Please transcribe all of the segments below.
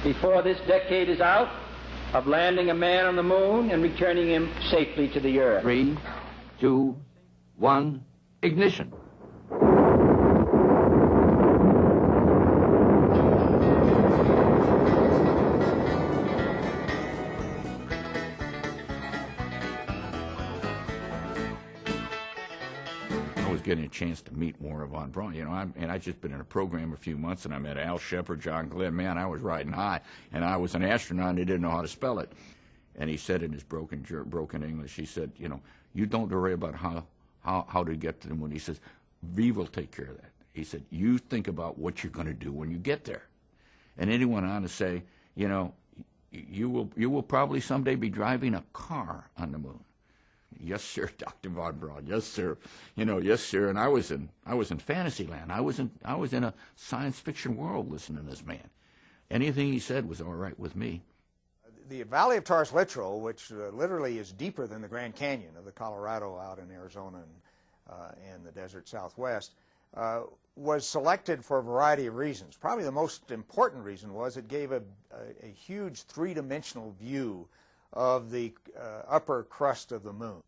before this decade is out, of landing a man on the moon and returning him safely to the Earth. 3, 2, 1, ignition. Getting a chance to meet Warner von Braun, you know, I'd just been in a program a few months, and I met Al Shepard, John Glenn. Man, I was riding high, and I was an astronaut, and he didn't know how to spell it. And he said in his broken English, he said, you know, you don't worry about how to get to the moon. He says, we will take care of that. He said, you think about what you're going to do when you get there. And then he went on to say, you know, you will probably someday be driving a car on the moon. Yes, sir, Dr. von Braun. Yes, sir. You know, yes, sir. And I was in fantasy land. I was in a science fiction world listening to this man. Anything he said was all right with me. The Valley of Taurus Littrow, which literally is deeper than the Grand Canyon of the Colorado out in Arizona and the desert southwest, was selected for a variety of reasons. Probably the most important reason was it gave a huge three-dimensional view of the upper crust of the moon.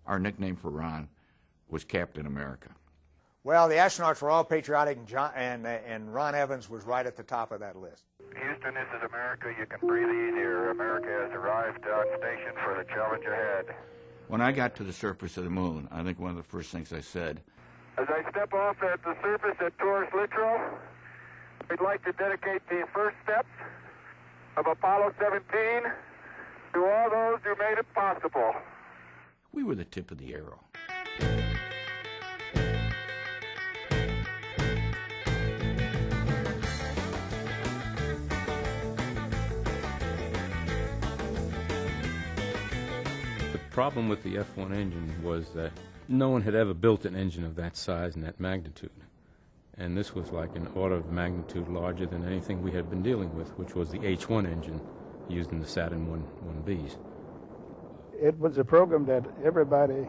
Our nickname for Ron was Captain America. Well, the astronauts were all patriotic, and Ron Evans was right at the top of that list. Houston, this is America. You can breathe easier. America has arrived on station for the challenge ahead. When I got to the surface of the moon, I think one of the first things I said, as I step off at the surface at Taurus Littrow, we'd like to dedicate the first steps of Apollo 17 to all those who made it possible. We were the tip of the arrow. The problem with the F1 engine was that no one had ever built an engine of that size and that magnitude. And this was like an order of magnitude larger than anything we had been dealing with, which was the H1 engine used in the Saturn 1Bs. It was a program that everybody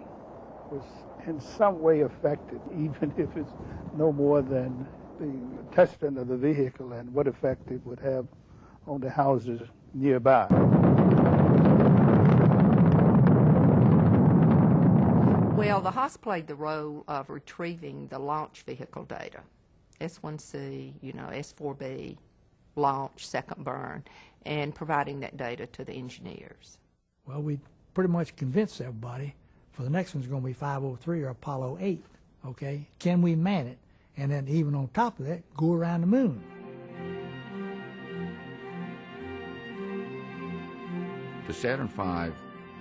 was in some way affected, even if it's no more than the testing of the vehicle and what effect it would have on the houses nearby. Well, the Haas played the role of retrieving the launch vehicle data, S1C, you know, S4B, launch, second burn, and providing that data to the engineers. Well, we pretty much convinced everybody for the next one's going to be 503 or Apollo 8, okay? Can we man it? And then even on top of that, go around the moon. The Saturn V,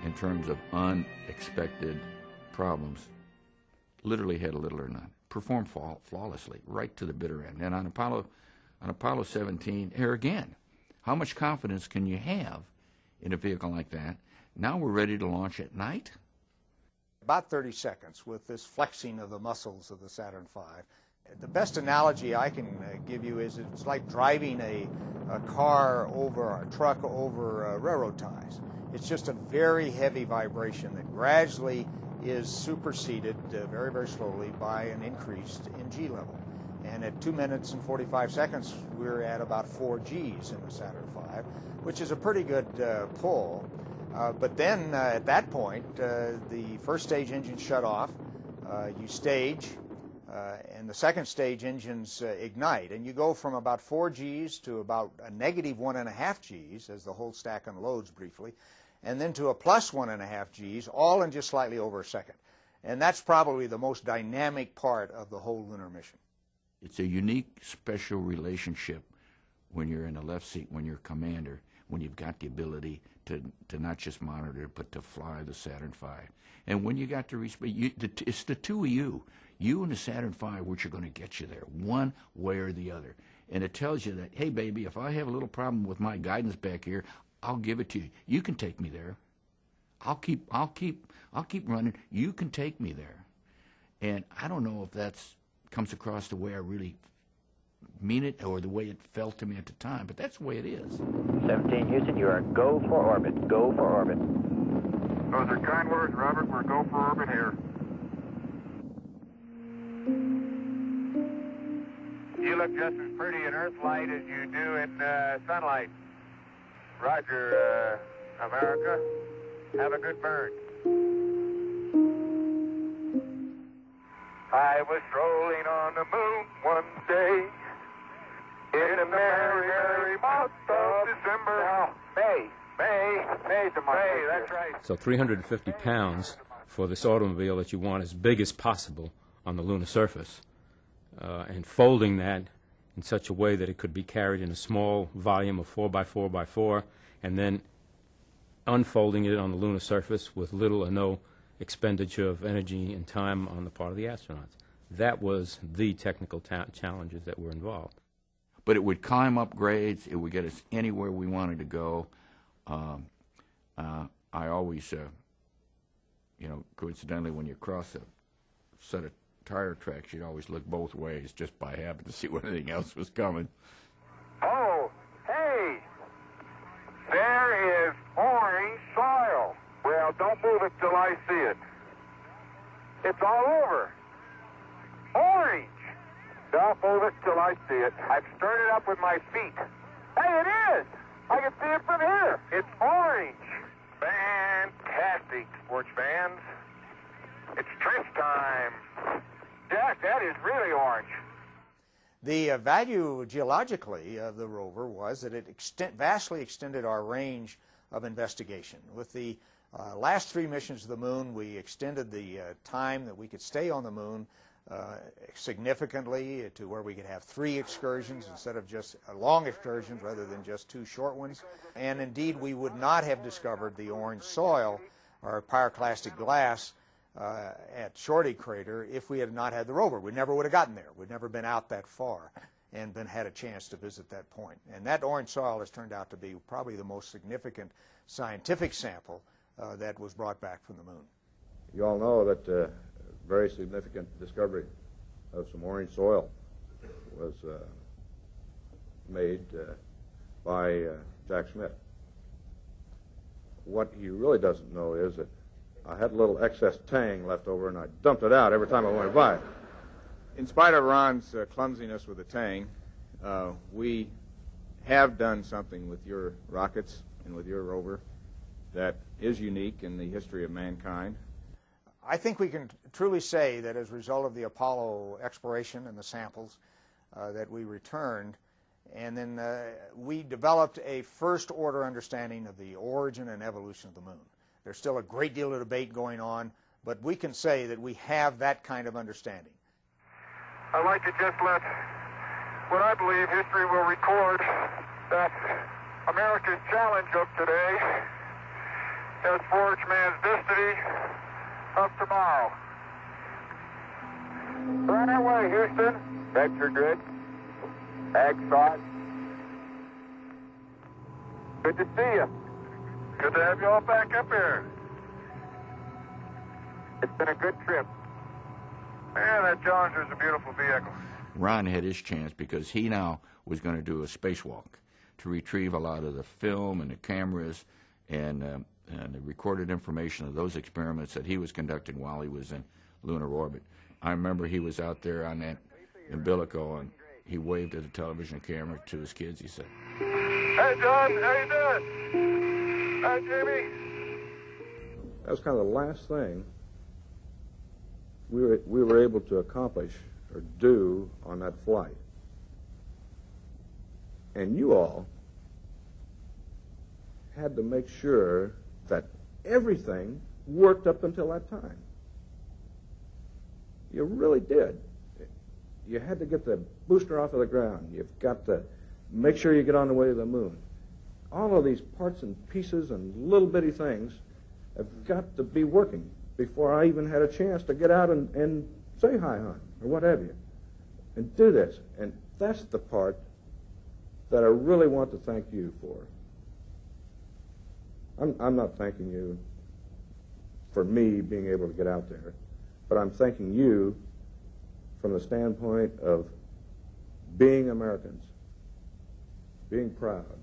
in terms of unexpected problems, literally had little or none. Performed flawlessly, right to the bitter end. And on Apollo 17, here again, how much confidence can you have in a vehicle like that? Now we're ready to launch at night? About 30 seconds with this flexing of the muscles of the Saturn V. The best analogy I can give you is it's like driving a car over, a truck over railroad ties. It's just a very heavy vibration that gradually is superseded very, very slowly by an increase in G level. And at 2 minutes and 45 seconds, we're at about 4 Gs in the Saturn V, which is a pretty good pull. But then at that point, the first stage engine shut off, you stage, and the second stage engines ignite. And you go from about 4 Gs to about a negative 1.5 Gs as the whole stack unloads briefly, and then to a plus 1.5 Gs, all in just slightly over a second. And that's probably the most dynamic part of the whole lunar mission. It's a unique, special relationship when you're in the left seat, when you're commander, when you've got the ability to not just monitor, but to fly the Saturn V. And when you got to respect, it's the two of you and the Saturn V, which are going to get you there, one way or the other. And it tells you that, hey, baby, if I have a little problem with my guidance back here, I'll give it to you. You can take me there. I'll keep running. You can take me there. And I don't know if that's comes across the way I really mean it or the way it felt to me at the time, but that's the way it is. 17 Houston, you are go for orbit. Go for orbit. Those are kind words, Robert. We're go for orbit here. look just as pretty in Earth light as you do in sunlight. Roger, America. Have a good burn. I was strolling on the moon one day in a merry, merry month of December. Now, May's a month. May, that's right. So 350 pounds for this automobile that you want as big as possible on the lunar surface, and folding that in such a way that it could be carried in a small volume of 4x4x4, and then unfolding it on the lunar surface with little or no expenditure of energy and time on the part of the astronauts. That was the technical challenges that were involved. But it would climb up grades. It would get us anywhere we wanted to go. I always, coincidentally, when you cross a set of tire tracks, you'd always look both ways just by habit to see what anything else was coming. Oh, hey! There is orange soil. Well, don't move it till I see it. It's all over. Orange! Don't move it till I see it. I've stirred it up with my feet. Hey, it is! I can see it from here. It's orange. Fantastic, sports fans. It's trench time. Jack, that is really orange. The value geologically of the rover was that it vastly extended our range of investigation. With the last 3 missions to the moon, we extended the time that we could stay on the moon significantly to where we could have 3 excursions instead of just long excursions rather than just 2 short ones. And indeed, we would not have discovered the orange soil or pyroclastic glass at Shorty Crater if we had not had the rover. We never would have gotten there. We'd never been out that far and had a chance to visit that point. And that orange soil has turned out to be probably the most significant scientific sample that was brought back from the moon. You all know that very significant discovery of some orange soil was made by Jack Schmidt. What he really doesn't know is that I had a little excess tang left over, and I dumped it out every time I went by. In spite of Ron's clumsiness with the tang, we have done something with your rockets and with your rover that is unique in the history of mankind. I think we can truly say that as a result of the Apollo exploration and the samples that we returned, and then we developed a first-order understanding of the origin and evolution of the moon. There's still a great deal of debate going on, but we can say that we have that kind of understanding. I'd like to just let what I believe history will record that America's challenge of today has forged man's destiny of tomorrow. Right away, Houston. Vector good. Ag thought. Good to see you. Good to have you all back up here. It's been a good trip. Man, that Challenger's a beautiful vehicle. Ron had his chance because he now was going to do a spacewalk to retrieve a lot of the film and the cameras and the recorded information of those experiments that he was conducting while he was in lunar orbit. I remember he was out there on that umbilical, and he waved at the television camera to his kids. He said, "Hey, John, how you doing? Hi, Jamie." That was kind of the last thing we were able to accomplish or do on that flight. And you all had to make sure that everything worked up until that time. You really did. You had to get the booster off of the ground. You've got to make sure you get on the way to the moon. All of these parts and pieces and little bitty things have got to be working before I even had a chance to get out and say hi, hon, or what have you, and do this. And that's the part that I really want to thank you for. I'm not thanking you for me being able to get out there, but I'm thanking you from the standpoint of being Americans, being proud,